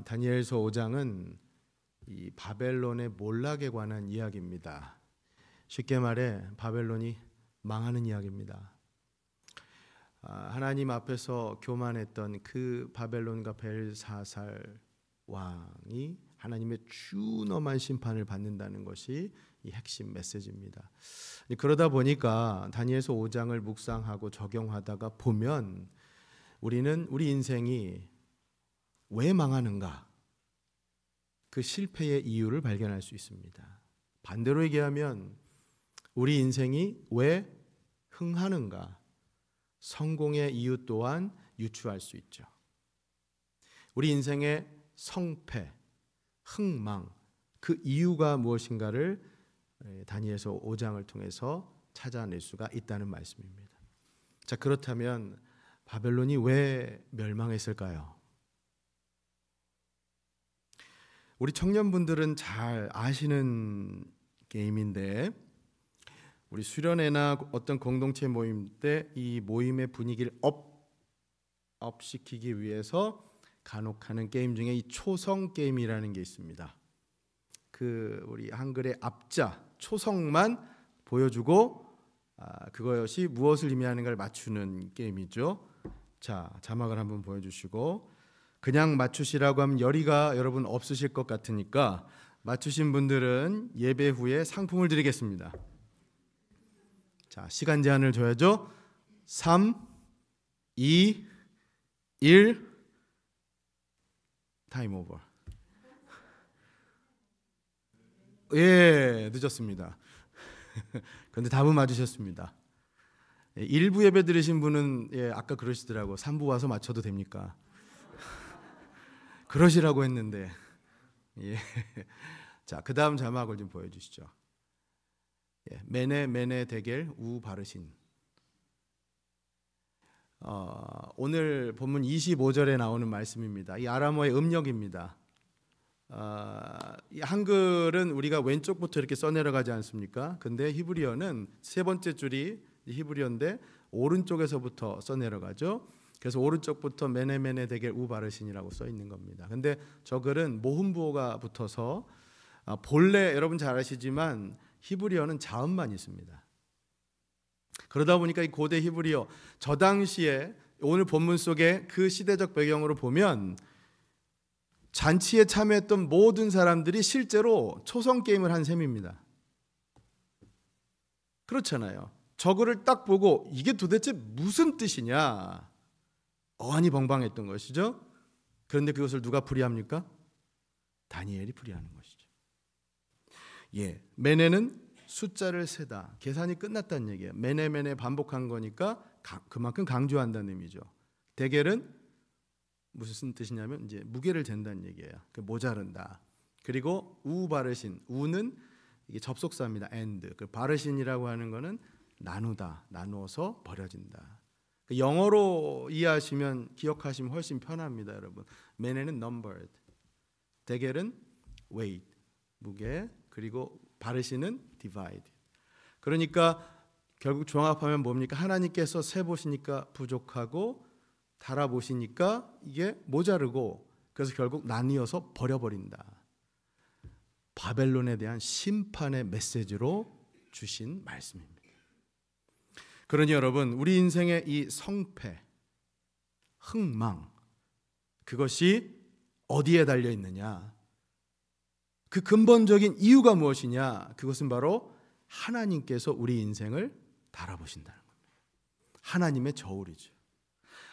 다니엘서 5장은 이 바벨론의 몰락에 관한 이야기입니다. 쉽게 말해 바벨론이 망하는 이야기입니다. 하나님 앞에서 교만했던 그 바벨론과 벨사살 왕이 하나님의 준엄한 심판을 받는다는 것이 이 핵심 메시지입니다. 그러다 보니까 다니엘서 5장을 묵상하고 적용하다가 보면 우리는 우리 인생이 왜 망하는가, 그 실패의 이유를 발견할 수 있습니다. 반대로 얘기하면 우리 인생이 왜 흥하는가, 성공의 이유 또한 유추할 수 있죠. 우리 인생의 성패, 흥망, 그 이유가 무엇인가를 다니엘서 5장을 통해서 찾아낼 수가 있다는 말씀입니다. 자, 그렇다면 바벨론이 왜 멸망했을까요? 우리 청년분들은 잘 아시는 게임인데, 우리 수련회나 어떤 공동체 모임 때 이 모임의 분위기를 업시키기 위해서 간혹 하는 게임 중에 이 초성 게임이라는 게 있습니다. 그 우리 한글의 앞자 초성만 보여주고 그것이 무엇을 의미하는가를 맞추는 게임이죠. 자, 자막을 한번 보여주시고, 그냥 맞추시라고 하면 열의가 여러분 없으실 것 같으니까 맞추신 분들은 예배 후에 상품을 드리겠습니다. 자, 시간 제한을 줘야죠. 3, 2, 1, 타임 오버. 예, 늦었습니다. 그런데 답은 맞으셨습니다. 일부 예배 들으신 분은 아까 그러시더라고. 3부 와서 맞춰도 됩니까? 그러시라고 했는데. 자, 그 다음 자막을 좀 보여주시죠. 메네 데겔 우 바르신. 오늘 본문 25절에 나오는 말씀입니다. 이 아람어의 음력입니다. 이 한글은 우리가 왼쪽부터 이렇게 써내려가지 않습니까? 근데 히브리어는 세 번째 줄이 히브리어인데 오른쪽에서부터 써내려가죠. 그래서 오른쪽부터 메네 데겔 우 바르신이라고 써 있는 겁니다. 근데 저 글은 모음부호가 붙어서 본래 여러분 잘 아시지만 히브리어는 자음만 있습니다. 그러다 보니까 이 고대 히브리어, 저 당시에 오늘 본문 속에 그 시대적 배경으로 보면 잔치에 참여했던 모든 사람들이 실제로 초성 게임을 한 셈입니다. 그렇잖아요. 저거를 딱 보고 이게 도대체 무슨 뜻이냐, 어안이 벙벙했던 것이죠. 그런데 그것을 누가 풀이합니까? 다니엘이 풀이하는 것이죠. 메네는 숫자를 세다, 계산이 끝났다는 얘기예요. 메네 반복한 거니까 그만큼 강조한다는 의미죠. 데겔은 무슨 뜻이냐면 이제 무게를 잰다는 얘기예요. 모자른다. 그리고 우 바르신, 우는 이게 접속사입니다. and. 그 바르신이라고 하는 거는 나누다, 나누어서 버려진다. 영어로 이해하시면 기억하시면 훨씬 편합니다, 여러분. 메네는 numbered, 데겔은 weight, 무게, 그리고 바르신은 divide. 그러니까 결국 종합하면 뭡니까? 하나님께서 세 보시니까 부족하고 달아 보시니까 이게 모자르고, 그래서 결국 나뉘어서 버려버린다. 바벨론에 대한 심판의 메시지로 주신 말씀입니다. 그러니 여러분, 우리 인생의 이 성패, 흥망, 그것이 어디에 달려 있느냐? 그 근본적인 이유가 무엇이냐? 그것은 바로 하나님께서 우리 인생을 달아보신다는 겁니다. 하나님의 저울이죠.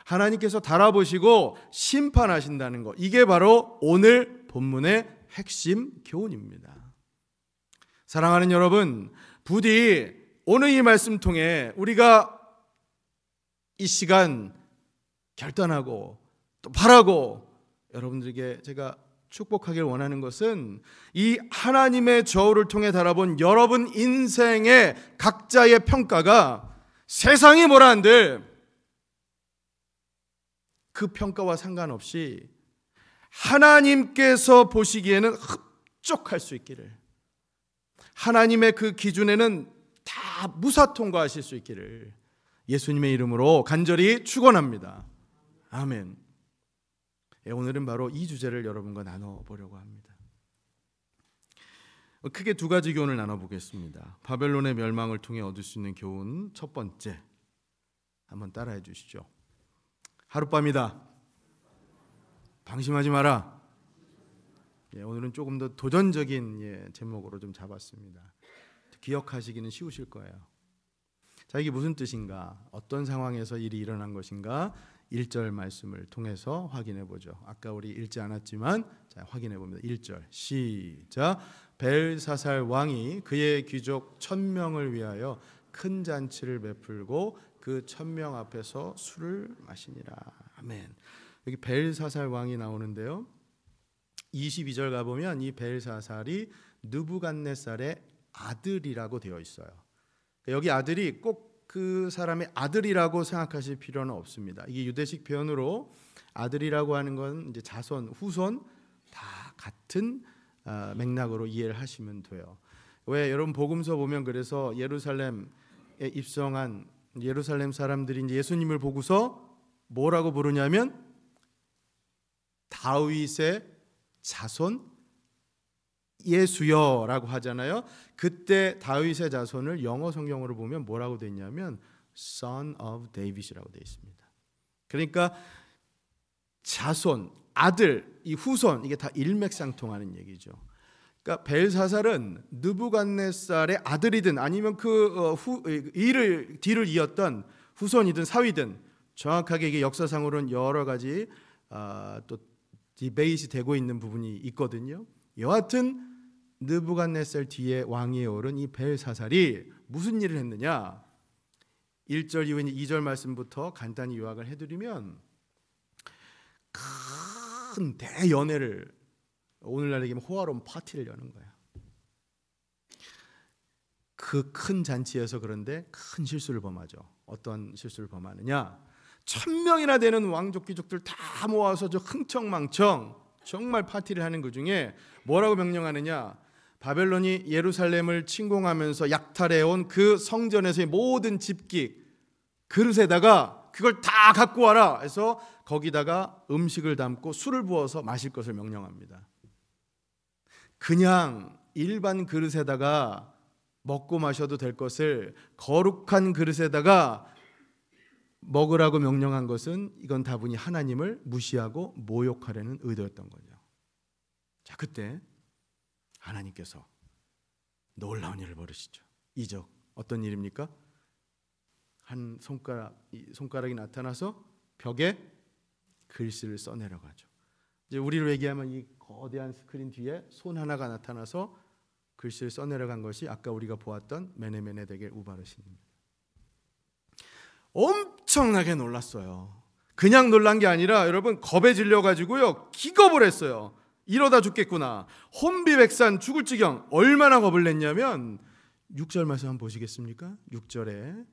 하나님께서 달아보시고 심판하신다는 것, 이게 바로 오늘 본문의 핵심 교훈입니다. 사랑하는 여러분, 부디 오늘 이 말씀 통해 우리가 이 시간 결단하고 또 바라고, 여러분들에게 제가 축복하길 원하는 것은 이 하나님의 저울을 통해 달아본 여러분 인생의 각자의 평가가 세상이 뭐라 한들 그 평가와 상관없이 하나님께서 보시기에는 흡족할 수 있기를, 하나님의 그 기준에는 다 무사 통과하실 수 있기를 예수님의 이름으로 간절히 축원합니다. 아멘. 오늘은 바로 이 주제를 여러분과 나눠보려고 합니다. 크게 두 가지 교훈을 나눠보겠습니다. 바벨론의 멸망을 통해 얻을 수 있는 교훈 첫 번째, 한번 따라해 주시죠. 하룻밤이다. 방심하지 마라. 오늘은 조금 더 도전적인 제목으로 좀 잡았습니다. 기억하시기는 쉬우실 거예요. 자, 이게 무슨 뜻인가? 어떤 상황에서 일이 일어난 것인가? 1절 말씀을 통해서 확인해 보죠. 아까 우리 읽지 않았지만 자, 확인해 봅니다. 1절 시작. 벨사살 왕이 그의 귀족 1000명을 위하여 큰 잔치를 베풀고 그 1000명 앞에서 술을 마시니라. 아멘. 여기 벨사살 왕이 나오는데요. 22절 가보면 이 벨사살이 느부갓네살의 아들이라고 되어 있어요. 여기 아들이 꼭 그 사람의 아들이라고 생각하실 필요는 없습니다. 이게 유대식 표현으로 아들이라고 하는 건 이제 자손, 후손 다 같은 맥락으로 이해를 하시면 돼요. 왜 여러분 복음서 보면 그래서 예루살렘에 입성한 예루살렘 사람들이 이제 예수님을 보고서 뭐라고 부르냐면 다윗의 자손 예수여라고 하잖아요. 그때 다윗의 자손을 영어 성경으로 보면 뭐라고 돼 있냐면 Son of David이라고 돼 있습니다. 그러니까 자손, 아들, 이 후손 이게 다 일맥상통하는 얘기죠. 그러니까 벨사살은 느부갓네살의 아들이든 아니면 그 뒤를 이었던 후손이든 사위든 정확하게 이게 역사상으로는 여러 가지 또 디베이트 되고 있는 부분이 있거든요. 여하튼 느부갓네살 뒤에 왕위에 오른 이 벨사살이 무슨 일을 했느냐? 1절 이후 2절 말씀부터 간단히 요약을 해드리면 큰 대연회를 오늘날 얘기하면 호화로운 파티를 여는 거야. 그 큰 잔치에서 그런데 큰 실수를 범하죠. 어떤 실수를 범하느냐? 1000명이나 되는 왕족 귀족들 다 모아서 저 흥청망청 정말 파티를 하는 그 중에 뭐라고 명령하느냐? 바벨론이 예루살렘을 침공하면서 약탈해온 그 성전에서의 모든 집기 그릇에다가 그걸 다 갖고 와라 해서 거기다가 음식을 담고 술을 부어서 마실 것을 명령합니다. 그냥 일반 그릇에다가 먹고 마셔도 될 것을 거룩한 그릇에다가 먹으라고 명령한 것은 이건 다분히 하나님을 무시하고 모욕하려는 의도였던 거죠. 자, 그때 하나님께서 놀라운 일을 벌이시죠. 이적 어떤 일입니까? 한 손가락이 나타나서 벽에 글씨를 써내려가죠. 이제 우리로 얘기하면 이 거대한 스크린 뒤에 손 하나가 나타나서 글씨를 써내려간 것이 아까 우리가 보았던 메네메네 데겔 우바르신입니다. 엄청나게 놀랐어요. 그냥 놀란 게 아니라 여러분 겁에 질려가지고요 기겁을 했어요. 이러다 죽겠구나. 혼비백산 죽을 지경. 얼마나 겁을 냈냐면 6절 말씀 한번 보시겠습니까? 6절에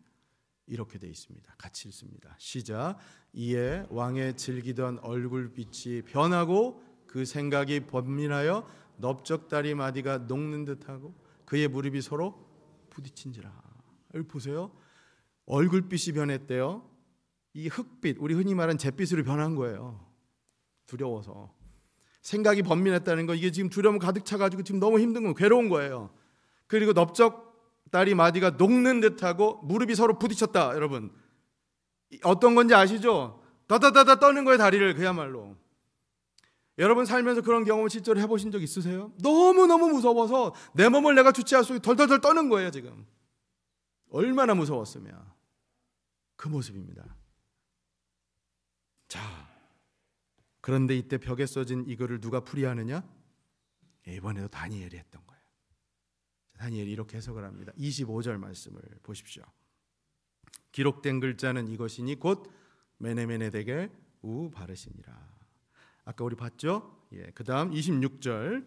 이렇게 돼 있습니다. 같이 읽습니다. 시작. 이에 왕의 즐기던 얼굴빛이 변하고 그 생각이 번민하여 넓적다리 마디가 녹는 듯하고 그의 무릎이 서로 부딪힌지라. 여기 보세요. 얼굴빛이 변했대요. 이 흑빛, 우리 흔히 말하는 잿빛으로 변한 거예요. 두려워서. 생각이 번민했다는 거, 이게 지금 두려움 가득 차가지고 지금 너무 힘든 거, 괴로운 거예요. 그리고 넓적다리 마디가 녹는 듯하고 무릎이 서로 부딪혔다. 여러분 어떤 건지 아시죠? 다다다다 떠는 거예요, 다리를. 그야말로 여러분 살면서 그런 경험을 실제로 해보신 적 있으세요? 너무너무 무서워서 내 몸을 내가 주체할 수 없이 덜덜덜 떠는 거예요. 지금 얼마나 무서웠으면 그 모습입니다. 자, 그런데 이때 벽에 써진 이거를 누가 풀이하느냐? 이번에도 다니엘이 했던 거예요. 다니엘이 이렇게 해석을 합니다. 25절 말씀을 보십시오. 기록된 글자는 이것이니 곧 메네메네 데겔 우바르시니라. 아까 우리 봤죠? 그 다음 26절.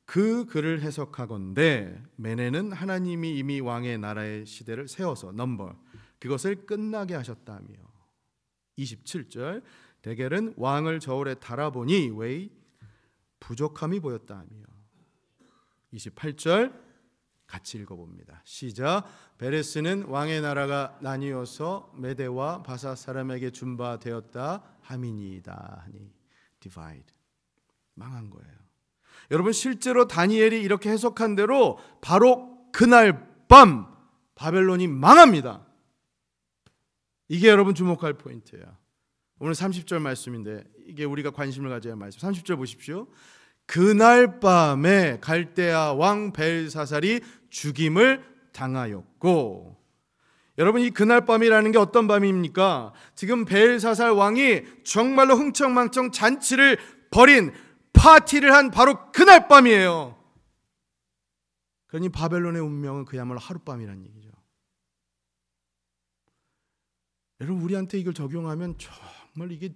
그 글을 해석하건대 메네는 하나님이 이미 왕의 나라의 시대를 세워서 그것을 끝나게 하셨다며. 27절. 데겔은 왕을 저울에 달아보니 왜 부족함이 보였다며. 28절 같이 읽어봅니다. 시작. 베레스는 왕의 나라가 나뉘어서 메대와 바사 사람에게 준바되었다 함이니이다 하니. divide. 망한 거예요. 여러분, 실제로 다니엘이 이렇게 해석한 대로 바로 그날 밤 바벨론이 망합니다. 이게 여러분 주목할 포인트예요. 오늘 30절 말씀인데 이게 우리가 관심을 가져야 할 말씀. 30절 보십시오. 그날 밤에 갈대아 왕 벨사살이 죽임을 당하였고. 여러분, 이 그날 밤이라는 게 어떤 밤입니까? 지금 벨사살 왕이 정말로 흥청망청 잔치를 벌인, 파티를 한 바로 그날 밤이에요. 그러니 바벨론의 운명은 그야말로 하룻밤이라는 얘기죠. 여러분, 우리한테 이걸 적용하면 정말 이게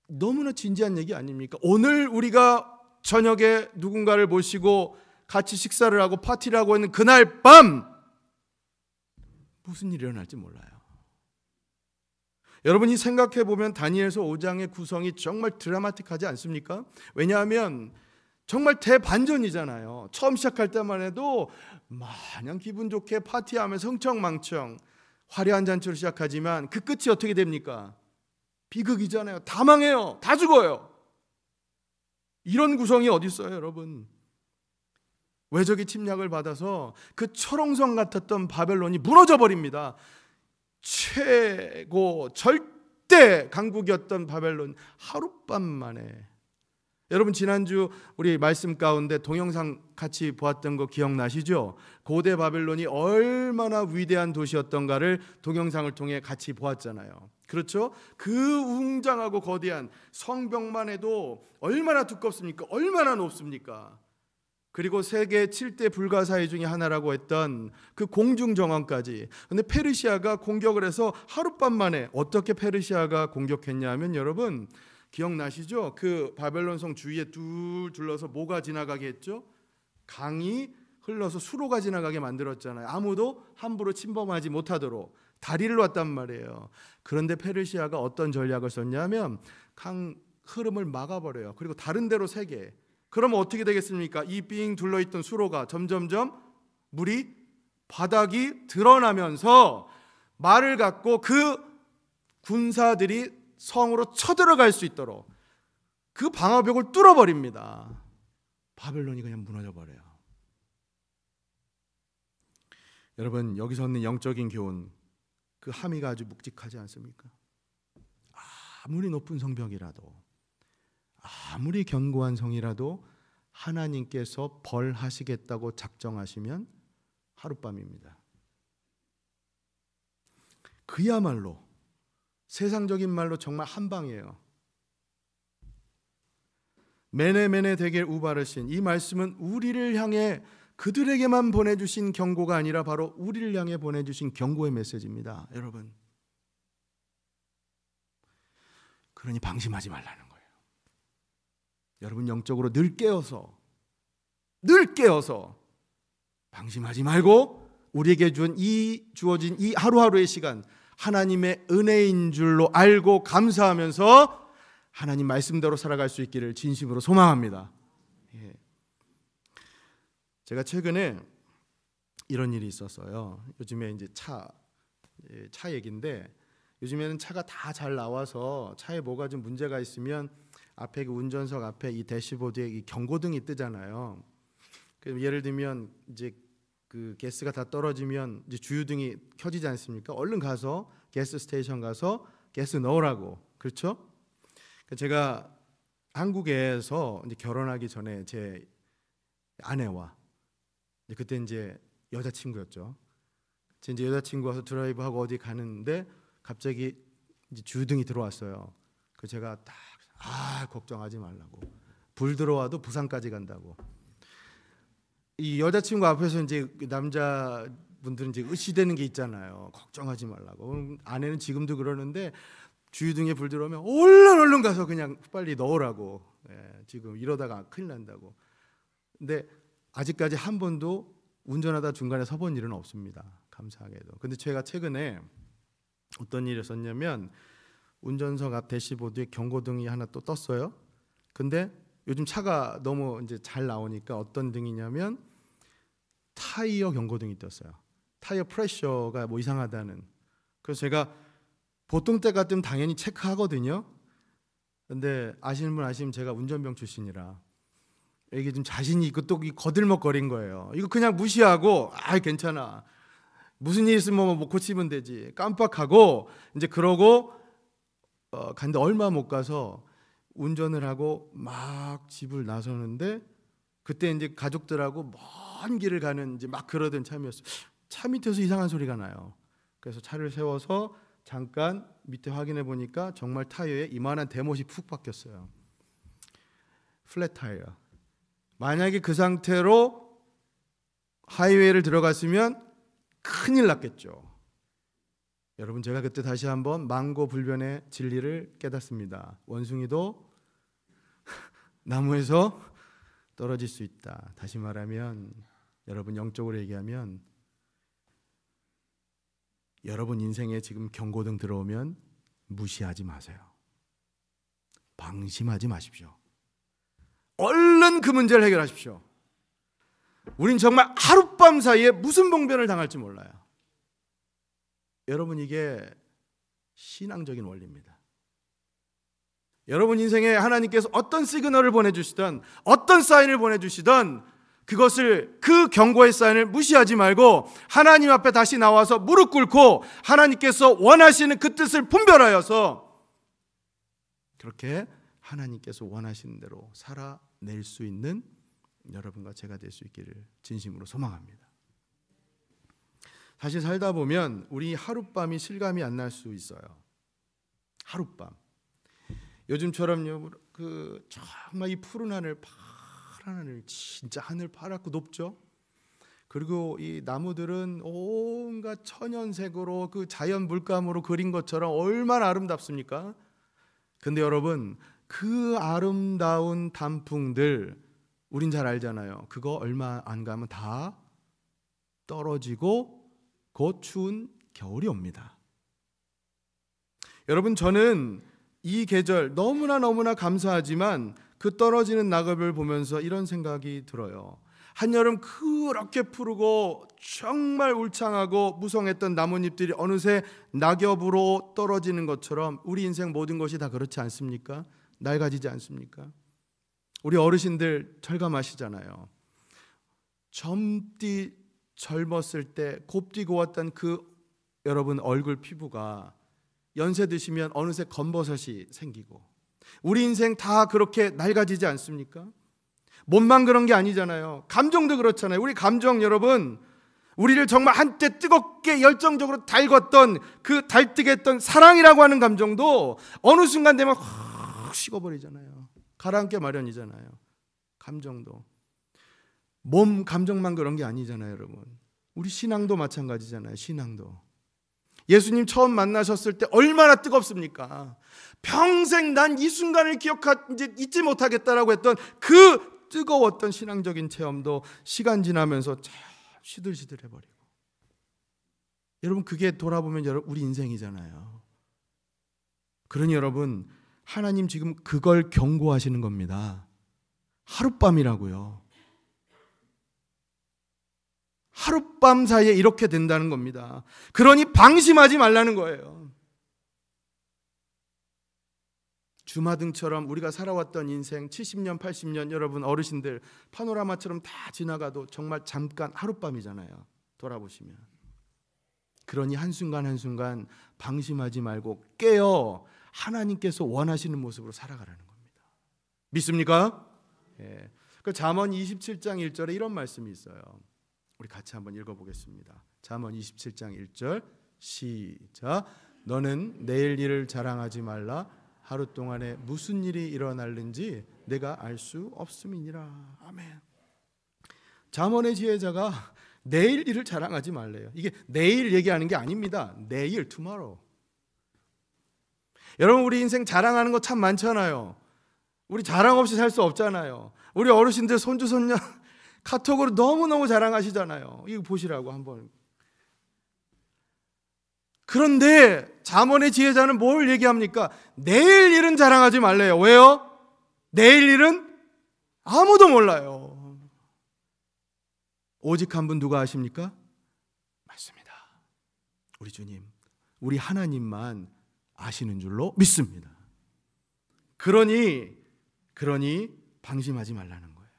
너무나 진지한 얘기 아닙니까? 오늘 우리가 저녁에 누군가를 모시고 같이 식사를 하고 파티를 하고 있는 그날 밤 무슨 일이 일어날지 몰라요. 여러분이 생각해 보면 다니엘서 5장의 구성이 정말 드라마틱하지 않습니까? 왜냐하면 정말 대반전이잖아요. 처음 시작할 때만 해도 마냥 기분 좋게 파티하면서 흥청망청 화려한 잔치로 시작하지만 그 끝이 어떻게 됩니까? 비극이잖아요. 다 망해요. 다 죽어요. 이런 구성이 어디 있어요, 여러분? 외적의 침략을 받아서 그 철옹성 같았던 바벨론이 무너져 버립니다. 최고 절대 강국이었던 바벨론 하룻밤 만에. 여러분, 지난주 우리 말씀 가운데 동영상 같이 보았던 거 기억나시죠? 고대 바벨론이 얼마나 위대한 도시였던가를 동영상을 통해 같이 보았잖아요. 그렇죠? 그 웅장하고 거대한 성벽만 해도 얼마나 두껍습니까? 얼마나 높습니까? 그리고 세계 7대 불가사의 중에 하나라고 했던 그 공중정원까지. 근데 페르시아가 공격을 해서 하룻밤 만에. 어떻게 페르시아가 공격했냐면 여러분 기억나시죠? 그 바벨론 성 주위에 둘러서 뭐가 지나가게 했죠? 강이 흘러서 수로가 지나가게 만들었잖아요. 아무도 함부로 침범하지 못하도록 다리를 놨단 말이에요. 그런데 페르시아가 어떤 전략을 썼냐면 강 흐름을 막아버려요. 그리고 다른 데로 세게. 그러면 어떻게 되겠습니까? 이 빙 둘러있던 수로가 점점점 물이 바닥이 드러나면서 말을 갖고 그 군사들이 성으로 쳐들어갈 수 있도록 그 방어벽을 뚫어버립니다. 바벨론이 그냥 무너져 버려요. 여러분, 여기서 얻는 영적인 교훈, 그 함의가 아주 묵직하지 않습니까? 아무리 높은 성벽이라도, 아무리 견고한 성이라도 하나님께서 벌하시겠다고 작정하시면 하룻밤입니다. 그야말로 세상적인 말로 정말 한 방이에요. 메네메네 데겔 우바르신, 이 말씀은 우리를 향해 그들에게만 보내주신 경고가 아니라 바로 우리를 향해 보내주신 경고의 메시지입니다. 여러분, 그러니 방심하지 말라는 거예요. 여러분, 영적으로 늘 깨어서 방심하지 말고 우리에게 주어진 이 하루하루의 시간, 하나님의 은혜인 줄로 알고 감사하면서 하나님 말씀대로 살아갈 수 있기를 진심으로 소망합니다. 예. 제가 최근에 이런 일이 있었어요. 요즘에 이제 차 얘기인데, 요즘에는 차가 다 잘 나와서 차에 뭐가 좀 문제가 있으면 앞에 그 운전석 앞에 이 대시보드에 이 경고등이 뜨잖아요. 예를 들면 이제 그 가스가 다 떨어지면 이제 주유등이 켜지지 않습니까? 얼른 가서 가스 스테이션 가서 가스 넣으라고. 그렇죠? 제가 한국에서 이제 결혼하기 전에 제 아내와 그때 이제 여자친구였죠. 이제 여자친구 와서 드라이브하고 어디 가는데 갑자기 이제 주유등이 들어왔어요. 그 제가 딱 걱정하지 말라고. 불 들어와도 부산까지 간다고. 이 여자친구 앞에서 이제 남자분들은 이제 의시되는 게 있잖아요. 걱정하지 말라고. 아내는 지금도 그러는데 주유등에 불 들어오면 얼른 가서 그냥 빨리 넣으라고. 지금 이러다가 큰일 난다고. 근데 아직까지 한 번도 운전하다 중간에 서본 일은 없습니다. 감사하게도. 근데 제가 최근에 어떤 일이 있었냐면 운전석 앞 대시보드에 경고등이 하나 또 떴어요. 근데 요즘 차가 너무 이제 잘 나오니까 어떤 등이냐면 타이어 경고등이 떴어요. 타이어 프레셔가 뭐 이상하다는. 그래서 제가 보통 때 같으면 당연히 체크하거든요. 근데 아시는 분 아시면 제가 운전병 출신이라 이게 좀 자신이 있고 또 거들먹거린 거예요. 이거 그냥 무시하고 괜찮아, 무슨 일 있으면 뭐 고치면 되지 깜빡하고 이제 그러고 갔는데 얼마 못 가서 운전을 하고 막 집을 나서는데 그때 이제 가족들하고 먼 길을 가는 이제 막 그러던 참이었어요. 차 밑에서 이상한 소리가 나요. 그래서 차를 세워서 잠깐 밑에 확인해 보니까 정말 타이어에 이만한 대못이 푹 박혔어요. 플랫 타이어. 만약에 그 상태로 하이웨이를 들어갔으면 큰일 났겠죠. 여러분, 제가 그때 다시 한번 망고불변의 진리를 깨닫습니다. 원숭이도 나무에서 떨어질 수 있다. 다시 말하면 여러분, 영적으로 얘기하면 여러분 인생에 지금 경고등 들어오면 무시하지 마세요. 방심하지 마십시오. 얼른 그 문제를 해결하십시오. 우린 정말 하룻밤 사이에 무슨 봉변을 당할지 몰라요. 여러분, 이게 신앙적인 원리입니다. 여러분 인생에 하나님께서 어떤 시그널을 보내주시든 어떤 사인을 보내주시든 그것을, 그 경고의 사인을 무시하지 말고 하나님 앞에 다시 나와서 무릎 꿇고 하나님께서 원하시는 그 뜻을 분별하여서 그렇게 하나님께서 원하시는 대로 살아낼 수 있는 여러분과 제가 될 수 있기를 진심으로 소망합니다. 사실 살다 보면 우리 하룻밤이 실감이 안 날 수 있어요. 하룻밤. 요즘처럼 정말 이 푸른 하늘, 파란 하늘, 진짜 하늘 파랗고 높죠. 그리고 이 나무들은 온갖 천연색으로 그 자연 물감으로 그린 것처럼 얼마나 아름답습니까? 근데 여러분, 그 아름다운 단풍들 우린 잘 알잖아요. 그거 얼마 안 가면 다 떨어지고 곧 추운 겨울이 옵니다. 여러분, 저는 이 계절 너무나 감사하지만 그 떨어지는 낙엽을 보면서 이런 생각이 들어요. 한여름 그렇게 푸르고 정말 울창하고 무성했던 나뭇잎들이 어느새 낙엽으로 떨어지는 것처럼 우리 인생 모든 것이 다 그렇지 않습니까? 낡아지지 않습니까? 우리 어르신들 철감하시잖아요. 젊디 젊었을 때 곱디고 왔던 그 여러분 얼굴 피부가 연세 드시면 어느새 검버섯이 생기고, 우리 인생 다 그렇게 낡아지지 않습니까? 몸만 그런 게 아니잖아요. 감정도 그렇잖아요. 우리 감정, 여러분, 우리를 정말 한때 뜨겁게 열정적으로 달궜던 그 달뜨겠던 사랑이라고 하는 감정도 어느 순간 되면 확 식어버리잖아요. 가라앉게 마련이잖아요. 감정도. 몸 감정만 그런 게 아니잖아요, 여러분. 우리 신앙도 마찬가지잖아요. 신앙도. 예수님 처음 만나셨을 때 얼마나 뜨겁습니까? 평생 난 이 순간을 잊지 못하겠다라고 했던 그 뜨거웠던 신앙적인 체험도 시간 지나면서 참 시들시들해버리고. 여러분, 그게 돌아보면 우리 인생이잖아요. 그러니 여러분, 하나님 지금 그걸 경고하시는 겁니다. 하룻밤이라고요. 하룻밤 사이에 이렇게 된다는 겁니다. 그러니 방심하지 말라는 거예요. 주마등처럼 우리가 살아왔던 인생 70년, 80년, 여러분 어르신들 파노라마처럼 다 지나가도 정말 잠깐 하룻밤이잖아요. 돌아보시면. 그러니 한순간 한순간 방심하지 말고 깨어 하나님께서 원하시는 모습으로 살아가라는 겁니다. 믿습니까? 예. 그 잠언 27장 1절에 이런 말씀이 있어요. 우리 같이 한번 읽어보겠습니다. 잠언 27장 1절 시작. 너는 내일 일을 자랑하지 말라. 하루 동안에 무슨 일이 일어날는지 내가 알 수 없음이니라. 아멘. 잠언의 지혜자가 내일 일을 자랑하지 말래요. 이게 내일 얘기하는 게 아닙니다. 내일, tomorrow. 여러분, 우리 인생 자랑하는 거 참 많잖아요. 우리 자랑 없이 살 수 없잖아요. 우리 어르신들 손주 손녀 카톡으로 너무너무 자랑하시잖아요. 이거 보시라고 한번. 그런데 잠언의 지혜자는 뭘 얘기합니까? 내일 일은 자랑하지 말래요. 왜요? 내일 일은 아무도 몰라요. 오직 한 분 누가 아십니까? 맞습니다. 우리 주님, 우리 하나님만 아시는 줄로 믿습니다. 그러니 방심하지 말라는 거예요.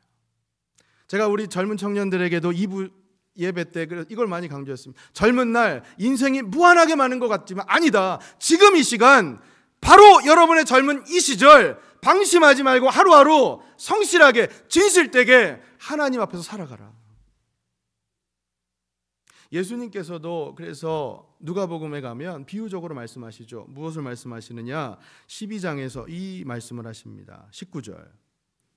제가 우리 젊은 청년들에게도 2부 예배 때 이걸 많이 강조했습니다. 젊은 날 인생이 무한하게 많은 것 같지만 아니다. 지금 이 시간, 바로 여러분의 젊은 이 시절 방심하지 말고 하루하루 성실하게 진실되게 하나님 앞에서 살아가라. 예수님께서도 그래서 누가복음에 가면 비유적으로 말씀하시죠. 무엇을 말씀하시느냐? 12장에서 이 말씀을 하십니다. 19절.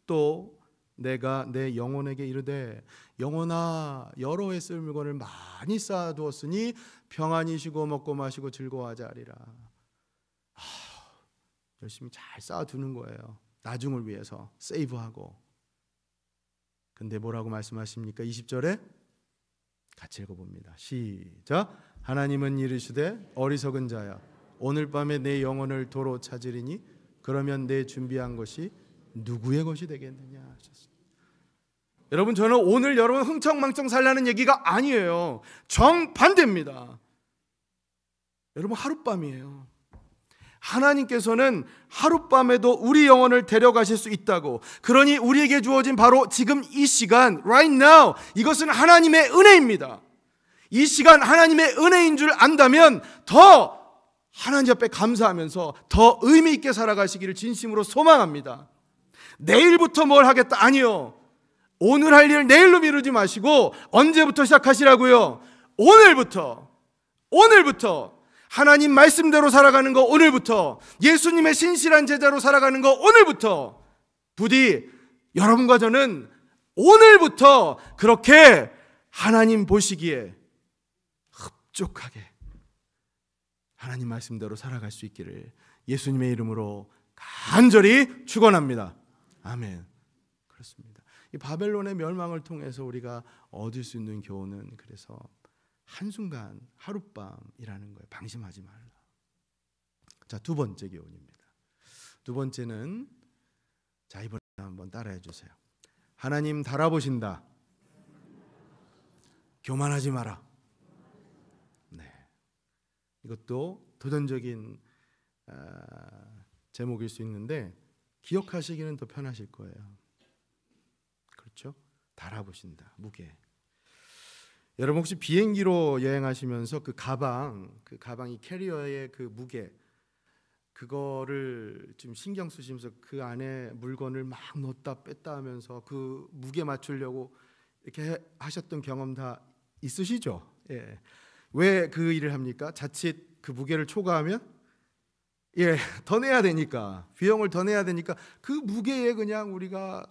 또 내가 내 영혼에게 이르되 영혼아 여러 해 쓸 물건을 많이 쌓아두었으니 평안히 쉬고 먹고 마시고 즐거워하자 하리라. 열심히 잘 쌓아두는 거예요. 나중을 위해서 세이브하고. 근데 뭐라고 말씀하십니까? 20절에 같이 읽어봅니다. 시작. 하나님은 이르시되 어리석은 자야 오늘 밤에 내 영혼을 도로 찾으리니 그러면 내 준비한 것이 누구의 것이 되겠느냐 하셨습니다. 여러분, 저는 오늘 여러분 흥청망청 살라는 얘기가 아니에요. 정반대입니다. 여러분, 하룻밤이에요. 하나님께서는 하룻밤에도 우리 영혼을 데려가실 수 있다고. 그러니 우리에게 주어진 바로 지금 이 시간, right now, 이것은 하나님의 은혜입니다. 이 시간 하나님의 은혜인 줄 안다면 더 하나님 앞에 감사하면서 더 의미 있게 살아가시기를 진심으로 소망합니다. 내일부터 뭘 하겠다, 아니요. 오늘 할 일 내일로 미루지 마시고 언제부터 시작하시라고요? 오늘부터 하나님 말씀대로 살아가는 거 오늘부터, 예수님의 신실한 제자로 살아가는 거 오늘부터, 부디 여러분과 저는 오늘부터 그렇게 하나님 보시기에 흡족하게 하나님 말씀대로 살아갈 수 있기를 예수님의 이름으로 간절히 축원합니다. 아멘. 그렇습니다. 이 바벨론의 멸망을 통해서 우리가 얻을 수 있는 교훈은 그래서 한순간 하룻밤이라는 거예요. 방심하지 말라. 자, 두 번째 교훈입니다. 두 번째는, 자, 이번에 한번 따라해 주세요. 하나님 달아보신다. 교만하지 마라. 네, 이것도 도전적인 제목일 수 있는데 기억하시기는 더 편하실 거예요. 그렇죠? 달아보신다. 무게. 여러분 혹시 비행기로 여행하시면서 그 가방이 캐리어의 그 무게, 그거를 좀 신경 쓰시면서 그 안에 물건을 막 넣었다 뺐다 하면서 그 무게 맞추려고 이렇게 하셨던 경험 다 있으시죠? 예. 왜 그 일을 합니까? 자칫 그 무게를 초과하면 더 내야 되니까, 비용을 더 내야 되니까 그 무게에 그냥 우리가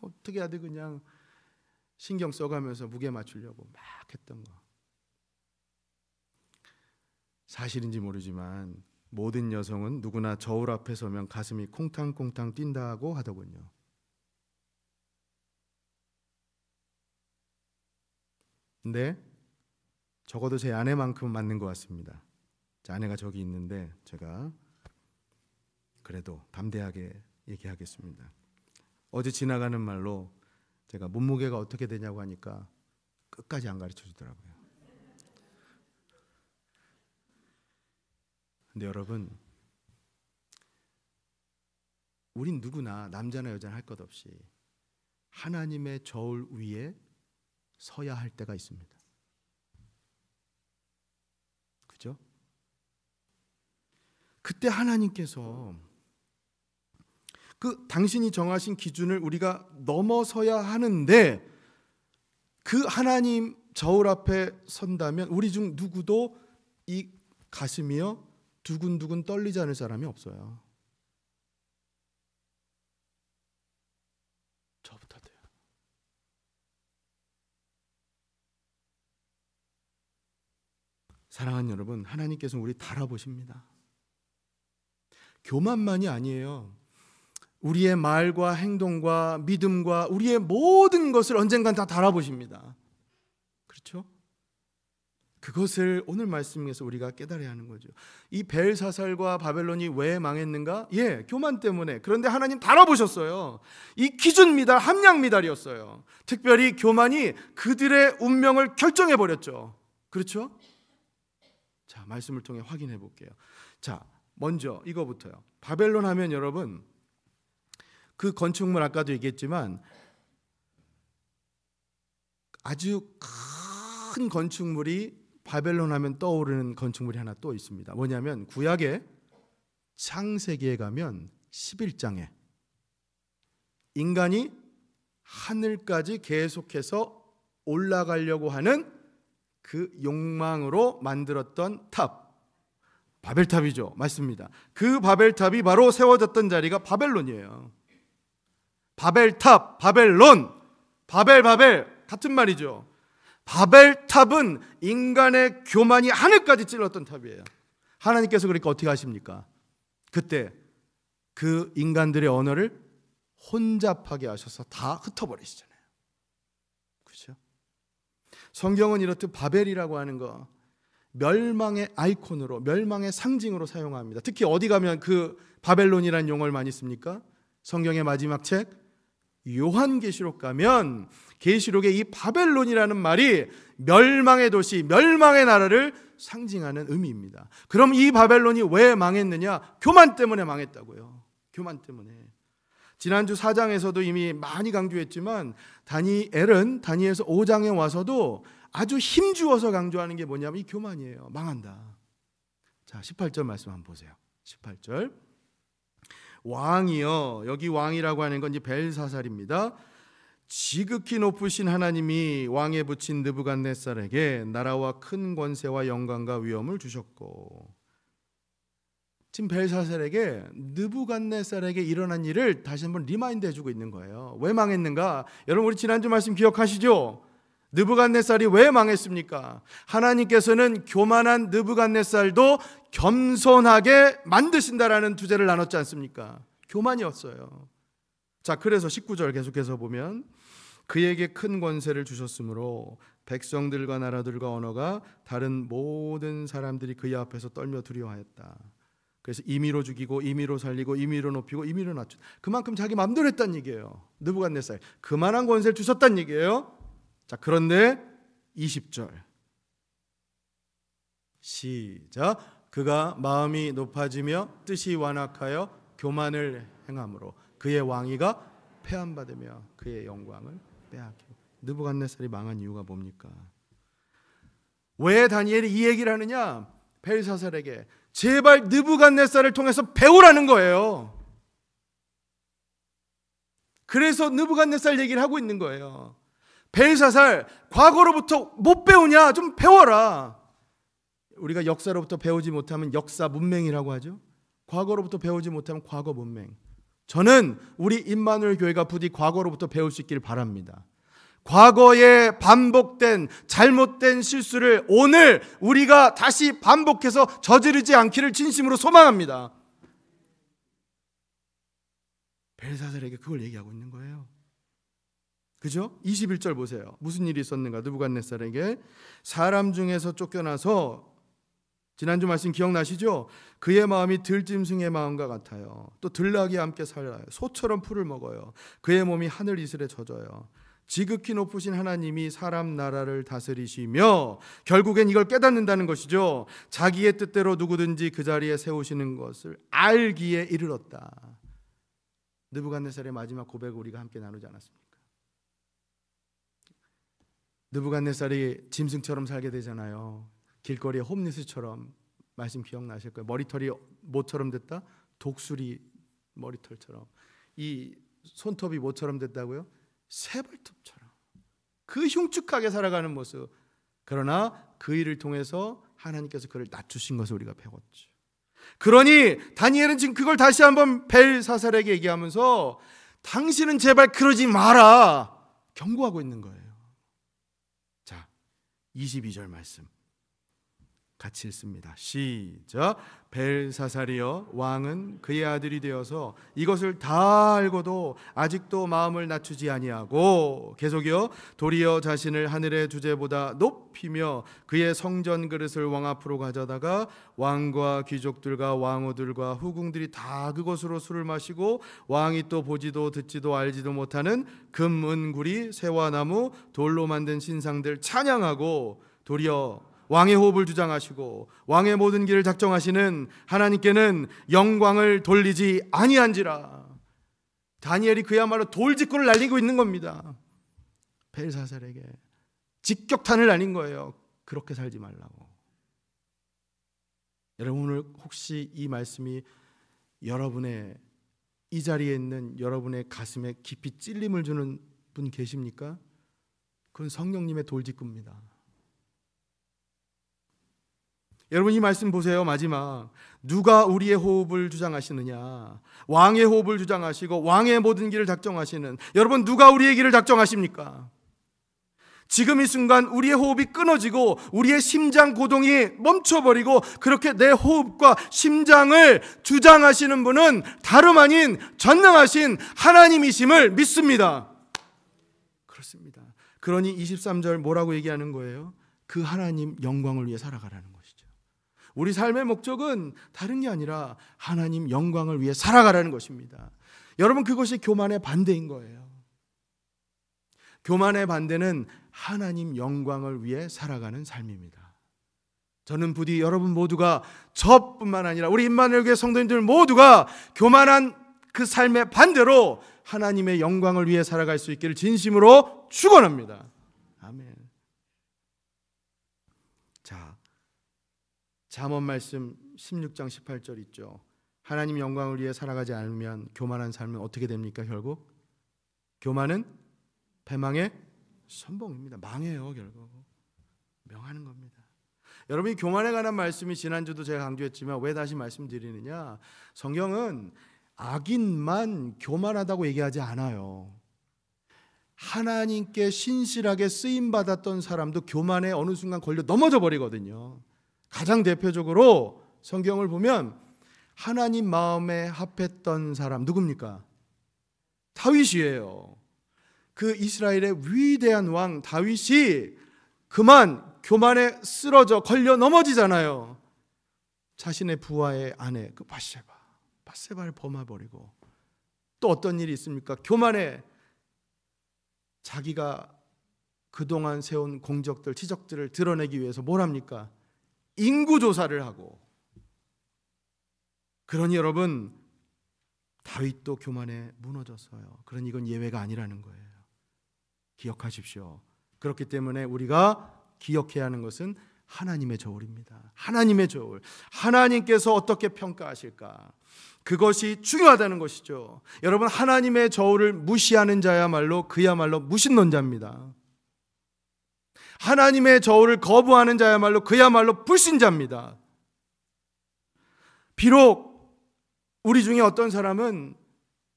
어떻게 해야 돼 그냥 신경 써가면서 무게 맞추려고 막 했던 거. 사실인지 모르지만 모든 여성은 누구나 저울 앞에 서면 가슴이 콩탕콩탕 뛴다고 하더군요. 근데 적어도 제 아내만큼은 맞는 것 같습니다. 제 아내가 저기 있는데 제가 그래도 담대하게 얘기하겠습니다. 어제 지나가는 말로 제가 몸무게가 어떻게 되냐고 하니까 끝까지 안 가르쳐 주더라고요. 근데 여러분, 우린 누구나 남자나 여자나 할 것 없이 하나님의 저울 위에 서야 할 때가 있습니다. 그죠? 그때 하나님께서 그 당신이 정하신 기준을 우리가 넘어서야 하는데, 그 하나님 저울 앞에 선다면 우리 중 누구도 이 가슴이요 두근두근 떨리지 않을 사람이 없어요. 저부터 돼요. 사랑하는 여러분, 하나님께서는 우리 달아보십니다. 교만만이 아니에요. 우리의 말과 행동과 믿음과 우리의 모든 것을 언젠간 다 달아보십니다. 그렇죠? 그것을 오늘 말씀에서 우리가 깨달아야 하는 거죠. 이 벨사살과 바벨론이 왜 망했는가? 교만 때문에. 그런데 하나님 달아보셨어요. 이 기준 미달, 함량 미달이었어요. 특별히 교만이 그들의 운명을 결정해버렸죠. 그렇죠? 자, 말씀을 통해 확인해 볼게요. 자, 먼저 이거부터요. 바벨론 하면 여러분 그 건축물 아까도 얘기했지만 아주 큰 건축물이 바벨론 하면 떠오르는 건축물이 하나 또 있습니다. 뭐냐면 구약의 창세기에 가면 11장에 인간이 하늘까지 계속해서 올라가려고 하는 그 욕망으로 만들었던 탑, 바벨탑이죠. 맞습니다. 그 바벨탑이 바로 세워졌던 자리가 바벨론이에요. 바벨탑, 바벨론, 바벨 같은 말이죠. 바벨탑은 인간의 교만이 하늘까지 찔렀던 탑이에요. 하나님께서 그러니까 어떻게 하십니까? 그때 그 인간들의 언어를 혼잡하게 하셔서 다 흩어버리시잖아요. 그렇죠? 성경은 이렇듯 바벨이라고 하는 거 멸망의 아이콘으로, 멸망의 상징으로 사용합니다. 특히 어디 가면 그 바벨론이라는 용어를 많이 씁니까? 성경의 마지막 책 요한계시록 가면 계시록에 이 바벨론이라는 말이 멸망의 도시, 멸망의 나라를 상징하는 의미입니다. 그럼 이 바벨론이 왜 망했느냐? 교만 때문에 망했다고요. 교만 때문에. 지난주 4장에서도 이미 많이 강조했지만 다니엘은 다니엘서 5장에 와서도 아주 힘주어서 강조하는 게 뭐냐면 이 교만이에요. 망한다. 자, 18절 말씀 한번 보세요. 18절. 왕이요, 여기 왕이라고 하는 건 이제 벨사살입니다. 지극히 높으신 하나님이 왕에 붙인 느부갓네살에게 나라와 큰 권세와 영광과 위엄을 주셨고, 지금 벨사살에게 느부갓네살에게 일어난 일을 다시 한번 리마인드 해주고 있는 거예요. 왜 망했는가? 여러분 우리 지난주 말씀 기억하시죠? 느부갓네살이 왜 망했습니까? 하나님께서는 교만한 느부갓네살도 겸손하게 만드신다라는 주제를 나눴지 않습니까? 교만이었어요. 자, 그래서 19절 계속해서 보면 그에게 큰 권세를 주셨으므로 백성들과 나라들과 언어가 다른 모든 사람들이 그의 앞에서 떨며 두려워하였다. 그래서 임의로 죽이고 임의로 살리고 임의로 높이고 임의로 낮추. 그만큼 자기 마음대로 했다는 얘기예요. 느부갓네살 그만한 권세를 주셨다는 얘기예요. 자, 그런데 20절 시작. 그가 마음이 높아지며 뜻이 완악하여 교만을 행함으로 그의 왕위가 폐함받으며 그의 영광을 빼앗기고. 느부갓네살이 망한 이유가 뭡니까? 왜 다니엘이 이 얘기를 하느냐? 벨사살에게 제발 느부갓네살을 통해서 배우라는 거예요. 그래서 느부갓네살 얘기를 하고 있는 거예요. 벨사살, 과거로부터 못 배우냐? 좀 배워라. 우리가 역사로부터 배우지 못하면 역사 문맹이라고 하죠. 과거로부터 배우지 못하면 과거 문맹. 저는 우리 임마누엘 교회가 부디 과거로부터 배울 수 있기를 바랍니다. 과거에 반복된 잘못된 실수를 오늘 우리가 다시 반복해서 저지르지 않기를 진심으로 소망합니다. 벨사살에게 그걸 얘기하고 있는 거예요. 그죠? 21절 보세요. 무슨 일이 있었는가? 느부갓네살에게 사람 중에서 쫓겨나서, 지난주 말씀 기억나시죠? 그의 마음이 들짐승의 마음과 같아요. 또 들나귀와 함께 살아요. 소처럼 풀을 먹어요. 그의 몸이 하늘 이슬에 젖어요. 지극히 높으신 하나님이 사람 나라를 다스리시며, 결국엔 이걸 깨닫는다는 것이죠. 자기의 뜻대로 누구든지 그 자리에 세우시는 것을 알기에 이르렀다. 느부갓네살의 마지막 고백을 우리가 함께 나누지 않았습니까? 느부갓네살이 짐승처럼 살게 되잖아요. 길거리에 홈리스처럼. 말씀 기억나실 거예요. 머리털이 뭐처럼 됐다? 독수리 머리털처럼. 이 손톱이 뭐처럼 됐다고요? 새발톱처럼. 그 흉측하게 살아가는 모습. 그러나 그 일을 통해서 하나님께서 그를 낮추신 것을 우리가 배웠죠. 그러니 다니엘은 지금 그걸 다시 한번 벨사살에게 얘기하면서 당신은 제발 그러지 마라 경고하고 있는 거예요. 자, 22절 말씀 같이 읽습니다. 시작. 벨사살이여, 왕은 그의 아들이 되어서 이것을 다 알고도 아직도 마음을 낮추지 아니하고, 계속이요, 도리어 자신을 하늘의 주제보다 높이며 그의 성전 그릇을 왕 앞으로 가져다가 왕과 귀족들과 왕후들과 후궁들이 다 그것으로 술을 마시고, 왕이 또 보지도 듣지도 알지도 못하는 금, 은, 구리, 새와 나무, 돌로 만든 신상들 찬양하고, 도리어 왕의 호흡을 주장하시고 왕의 모든 길을 작정하시는 하나님께는 영광을 돌리지 아니한지라. 다니엘이 그야말로 돌직구를 날리고 있는 겁니다. 벨사살에게 직격탄을 날린 거예요. 그렇게 살지 말라고. 여러분, 오늘 혹시 이 말씀이 여러분의 이 자리에 있는 여러분의 가슴에 깊이 찔림을 주는 분 계십니까? 그건 성령님의 돌직구입니다. 여러분, 이 말씀 보세요. 마지막, 누가 우리의 호흡을 주장하시느냐? 왕의 호흡을 주장하시고 왕의 모든 길을 작정하시는, 여러분, 누가 우리의 길을 작정하십니까? 지금 이 순간 우리의 호흡이 끊어지고 우리의 심장 고동이 멈춰버리고 그렇게 내 호흡과 심장을 주장하시는 분은 다름 아닌 전능하신 하나님이심을 믿습니다. 그렇습니다. 그러니 23절 뭐라고 얘기하는 거예요? 그 하나님 영광을 위해 살아가라는 것이죠. 우리 삶의 목적은 다른 게 아니라 하나님 영광을 위해 살아가라는 것입니다. 여러분, 그것이 교만의 반대인 거예요. 교만의 반대는 하나님 영광을 위해 살아가는 삶입니다. 저는 부디 여러분 모두가, 저뿐만 아니라 우리 임마누엘 교회 성도님들 모두가 교만한 그 삶의 반대로 하나님의 영광을 위해 살아갈 수 있기를 진심으로 축원합니다. 아멘. 자, 잠언 말씀 16장 18절 있죠. 하나님 영광을 위해 살아가지 않으면 교만한 삶은 어떻게 됩니까? 결국 교만은 패망의 선봉입니다. 망해요. 결국 명하는 겁니다. 여러분, 이 교만에 관한 말씀이 지난주도 제가 강조했지만 왜 다시 말씀드리느냐, 성경은 악인만 교만하다고 얘기하지 않아요. 하나님께 신실하게 쓰임받았던 사람도 교만에 어느 순간 걸려 넘어져 버리거든요. 가장 대표적으로 성경을 보면 하나님 마음에 합했던 사람 누굽니까? 다윗이에요. 그 이스라엘의 위대한 왕 다윗이 그만 교만에 쓰러져 걸려 넘어지잖아요. 자신의 부하의 아내 그 바세바를 범해버리고, 또 어떤 일이 있습니까? 교만에 자기가 그동안 세운 공적들, 치적들을 드러내기 위해서 뭘 합니까? 인구조사를 하고. 그러니 여러분, 다윗도 교만에 무너졌어요. 그러니 이건 예외가 아니라는 거예요. 기억하십시오. 그렇기 때문에 우리가 기억해야 하는 것은 하나님의 저울입니다. 하나님의 저울. 하나님께서 어떻게 평가하실까? 그것이 중요하다는 것이죠. 여러분, 하나님의 저울을 무시하는 자야말로 그야말로 무신론자입니다. 하나님의 저울을 거부하는 자야말로 그야말로 불신자입니다. 비록 우리 중에 어떤 사람은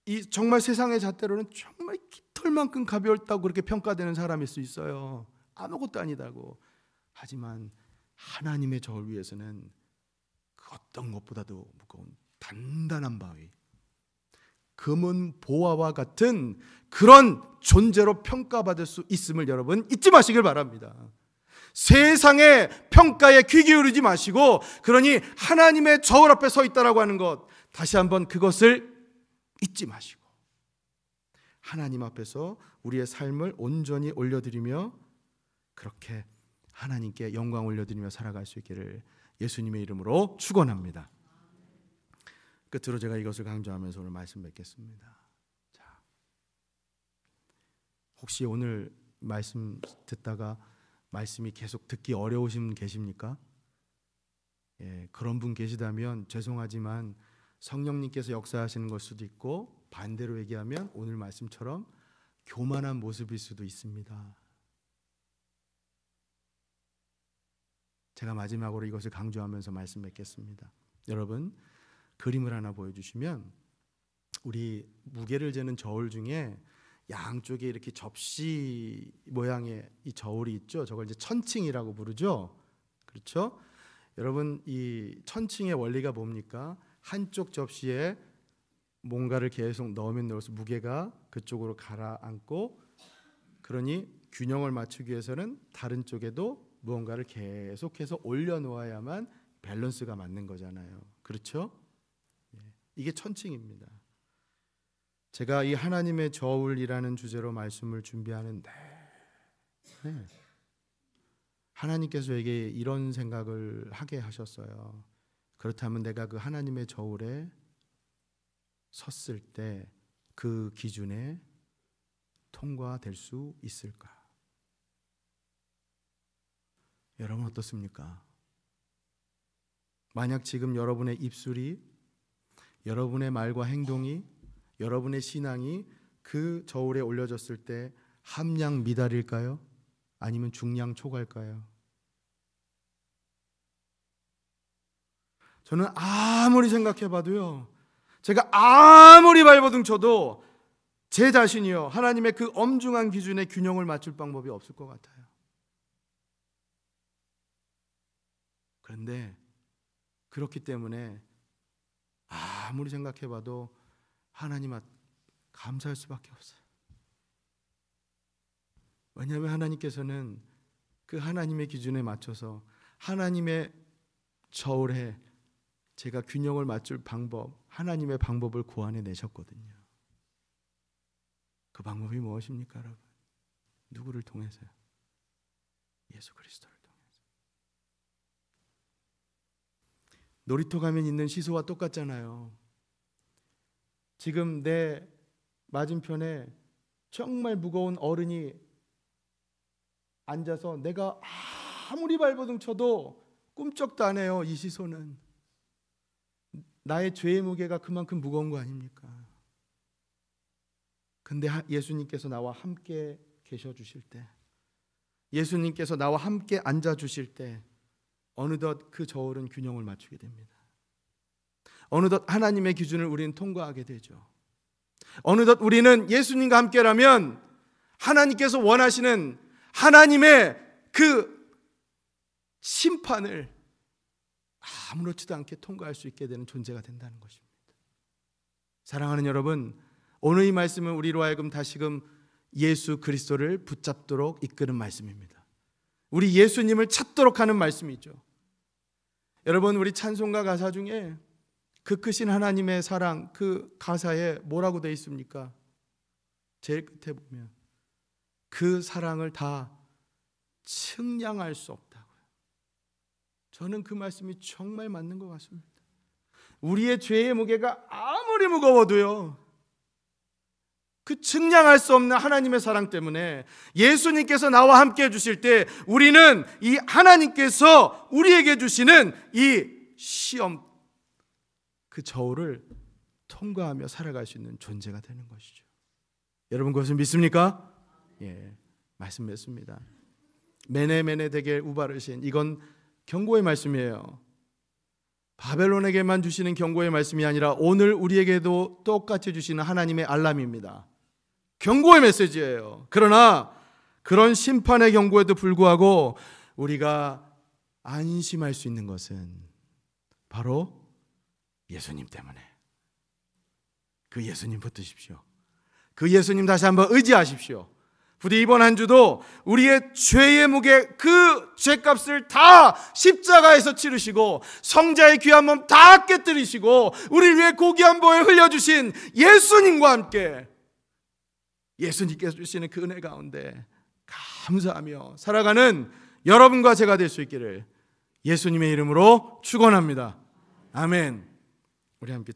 이 정말 세상의 잣대로는 정말 깃털만큼 가벼웠다고 그렇게 평가되는 사람일 수 있어요. 아무것도 아니다고. 하지만 하나님의 저울 위에서는 그 어떤 것보다도 무거운 단단한 바위, 금은 보화와 같은 그런 존재로 평가받을 수 있음을 여러분 잊지 마시길 바랍니다. 세상의 평가에 귀 기울이지 마시고, 그러니 하나님의 저울 앞에 서 있다라고 하는 것, 다시 한번 그것을 잊지 마시고 하나님 앞에서 우리의 삶을 온전히 올려드리며 그렇게 하나님께 영광 올려드리며 살아갈 수 있기를 예수님의 이름으로 축원합니다. 끝으로 제가 이것을 강조하면서 오늘 말씀 맺겠습니다. 자, 혹시 오늘 말씀 듣다가 말씀이 계속 듣기 어려우신 분 계십니까? 그런 분 계시다면 죄송하지만 성령님께서 역사하시는 걸 수도 있고, 반대로 얘기하면 오늘 말씀처럼 교만한 모습일 수도 있습니다. 제가 마지막으로 이것을 강조하면서 말씀 맺겠습니다. 여러분, 그림을 하나 보여주시면, 우리 무게를 재는 저울 중에 양쪽에 이렇게 접시 모양의 이 저울이 있죠. 저걸 이제 천칭이라고 부르죠. 그렇죠? 여러분, 이 천칭의 원리가 뭡니까? 한쪽 접시에 뭔가를 계속 넣으면 넣을수록 무게가 그쪽으로 가라앉고, 그러니 균형을 맞추기 위해서는 다른 쪽에도 무언가를 계속해서 올려놓아야만 밸런스가 맞는 거잖아요. 그렇죠? 이게 천칭입니다. 제가 이 하나님의 저울이라는 주제로 말씀을 준비하는데 하나님께서 에게 이런 생각을 하게 하셨어요. 그렇다면 내가 그 하나님의 저울에 섰을 때 그 기준에 통과될 수 있을까? 여러분 어떻습니까? 만약 지금 여러분의 입술이, 여러분의 말과 행동이, 여러분의 신앙이 그 저울에 올려졌을 때 함량 미달일까요? 아니면 중량 초과일까요? 저는 아무리 생각해봐도요, 제가 아무리 발버둥 쳐도 제 자신이요 하나님의 그 엄중한 기준에 균형을 맞출 방법이 없을 것 같아요. 그런데 그렇기 때문에 아무리 생각해봐도 하나님 앞 감사할 수밖에 없어요. 왜냐하면 하나님께서는 그 하나님의 기준에 맞춰서 하나님의 저울에 제가 균형을 맞출 방법, 하나님의 방법을 고안해 내셨거든요. 그 방법이 무엇입니까, 여러분? 누구를 통해서요? 예수 그리스도를 통해서. 놀이터 가면 있는 시소와 똑같잖아요. 지금 내 맞은편에 정말 무거운 어른이 앉아서 내가 아무리 발버둥 쳐도 꿈쩍도 안 해요. 이 시소는 나의 죄의 무게가 그만큼 무거운 거 아닙니까? 근데 예수님께서 나와 함께 계셔 주실 때, 예수님께서 나와 함께 앉아 주실 때 어느덧 그 저울은 균형을 맞추게 됩니다. 어느덧 하나님의 기준을 우리는 통과하게 되죠. 어느덧 우리는 예수님과 함께라면 하나님께서 원하시는 하나님의 그 심판을 아무렇지도 않게 통과할 수 있게 되는 존재가 된다는 것입니다. 사랑하는 여러분, 오늘 이 말씀은 우리로 하여금 다시금 예수 그리스도를 붙잡도록 이끄는 말씀입니다. 우리 예수님을 찾도록 하는 말씀이죠. 여러분, 우리 찬송가 가사 중에 그 크신 하나님의 사랑, 그 가사에 뭐라고 되어 있습니까? 제일 끝에 보면 그 사랑을 다 측량할 수 없다고요. 저는 그 말씀이 정말 맞는 것 같습니다. 우리의 죄의 무게가 아무리 무거워도요, 그 측량할 수 없는 하나님의 사랑 때문에 예수님께서 나와 함께 해주실 때 우리는 이 하나님께서 우리에게 주시는 이 시험, 그 저울을 통과하며 살아갈 수 있는 존재가 되는 것이죠. 여러분 그것을 믿습니까? 예, 말씀 믿습니다. 메네메네 데겔 우바르신, 이건 경고의 말씀이에요. 바벨론에게만 주시는 경고의 말씀이 아니라 오늘 우리에게도 똑같이 주시는 하나님의 알람입니다. 경고의 메시지예요. 그러나 그런 심판의 경고에도 불구하고 우리가 안심할 수 있는 것은 바로 예수님 때문에. 그 예수님 붙드십시오. 그 예수님 다시 한번 의지하십시오. 부디 이번 한 주도 우리의 죄의 무게, 그 죄값을 다 십자가에서 치르시고 성자의 귀한 몸 다 깨뜨리시고 우리를 위해 고귀한 보혈 흘려주신 예수님과 함께 예수님께서 주시는 그 은혜 가운데 감사하며 살아가는 여러분과 제가 될 수 있기를 예수님의 이름으로 축원합니다. 아멘. 우리 함께